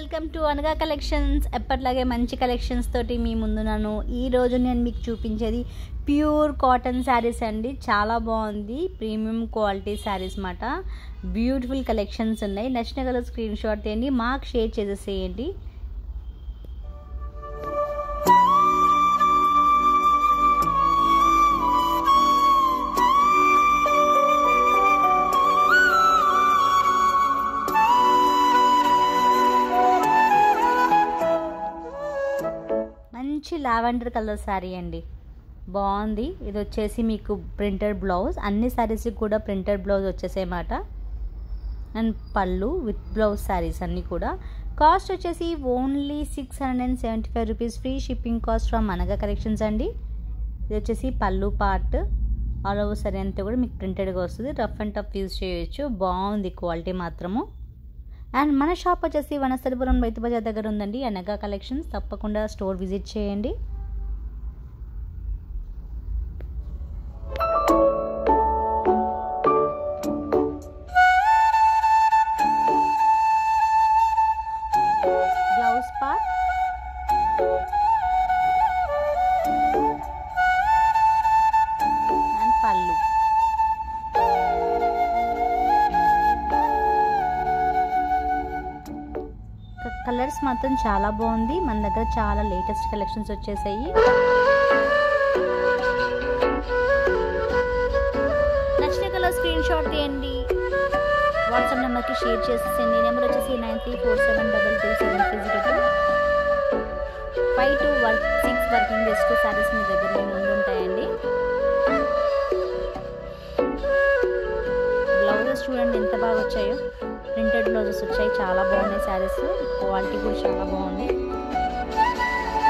Welcome to అనగా collections. ఎప్పట్లాగే మంచి కలెక్షన్స్ తోటి మీ ముందున్నాను. ఈరోజు నేను మీకు చూపించేది ప్యూర్ కాటన్ శారీస్ అండి. చాలా బాగుంది, ప్రీమియం క్వాలిటీ శారీస్ మాట. బ్యూటిఫుల్ కలెక్షన్స్ ఉన్నాయి. నచ్చిన కలర్ స్క్రీన్ షాట్ తీయండి, మాకు షేర్ చేసేసేయండి. మంచి లావెండర్ కలర్ శారీ అండి, బాగుంది. ఇది వచ్చేసి మీకు ప్రింటెడ్ బ్లౌజ్, అన్ని శారీస్కి కూడా ప్రింటెడ్ బ్లౌజ్ వచ్చేసేమాట. అండ్ పళ్ళు విత్ బ్లౌజ్ శారీస్ అన్నీ కూడా. కాస్ట్ వచ్చేసి only 675 rupees, free shipping cost from అనగా కలెక్షన్స్ అండి. ఇది వచ్చేసి పళ్ళు పార్ట్, ఆల్ ఓవర్ శారీ అంతా కూడా మీకు ప్రింటెడ్గా వస్తుంది. రఫ్ అండ్ టఫ్ యూజ్ చేయొచ్చు, బాగుంది క్వాలిటీ మాత్రము. అండ్ మన షాప్ వచ్చేసి వనస్థలిపురం రైతు బజార్ దగ్గర ఉందండి, అనగా కలెక్షన్స్. తప్పకుండా స్టోర్ విజిట్ చేయండి. బ్లౌజ్ పార్ట్, అండ్ పళ్ళు. కలర్స్ మాత్రం చాలా బాగుంది. మన దగ్గర చాలా లేటెస్ట్ కలెక్షన్స్ వచ్చేసాయి. నచ్చిన కలర్ స్క్రీన్ షాట్ తీయండి, వాట్సాప్ నెంబర్కి షేర్ చేసేసండి. నెంబర్ వచ్చేసి 9347227302. 5 to 6 working days to saris మీ దగ్గర ముందు ఉంటాయండి. బ్లౌజెస్ చూడండి ఎంత బాగా వచ్చాయో, ప్రింటెడ్ బ్లౌజెస్ వచ్చాయి. చాలా బాగున్నాయి శారీస్, క్వాలిటీ కూడా చాలా బాగుంది.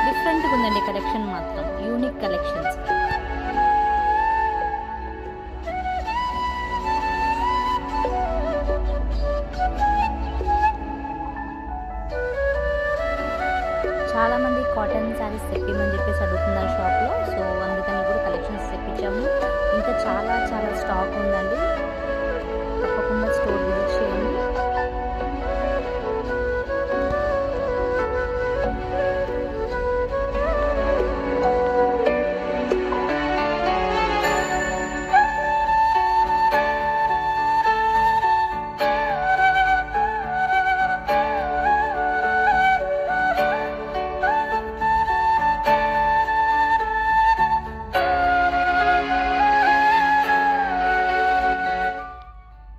డిఫరెంట్గా ఉందండి కలెక్షన్ మాత్రం, యూనిక్ కలెక్షన్స్. చాలామంది కాటన్ శారీస్ తెప్పిమని చెప్పేసి అడుగుతున్నారు షాప్లో, సో అందుకని కూడా కలెక్షన్స్ తెప్పించాము. ఇంకా చాలా చాలా స్టాక్ ఉందండి, తప్పకుండా స్టోర్ విజిట్ చేయండి.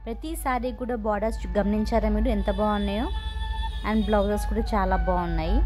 ప్రతి శారీ కూడా బార్డర్స్ గమనించారా మీరు ఎంత బాగున్నాయో, అండ్ బ్లౌజెస్ కూడా చాలా బాగున్నాయి.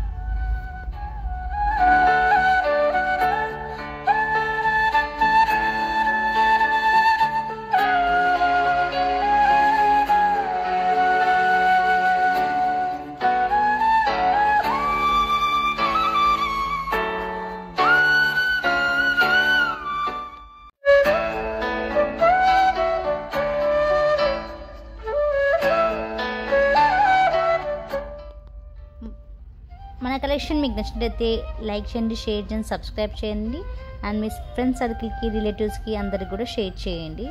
మన కలెక్షన్ మీకు నచ్చినట్లయితే లైక్ చేయండి, షేర్ చేయండి, సబ్స్క్రైబ్ చేయండి. అండ్ మీ ఫ్రెండ్స్ సర్కిల్కి, రిలేటివ్స్కి అందరికి కూడా షేర్ చేయండి.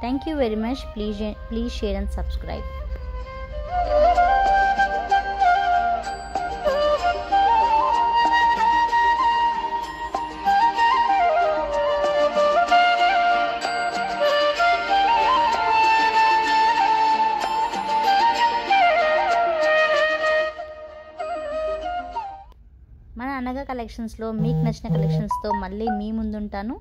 Thank you very much. Please share and subscribe. మన అనగా కలెక్షన్స్లో మీకు నచ్చిన కలెక్షన్స్తో మళ్ళీ మీ ముందుంటాను.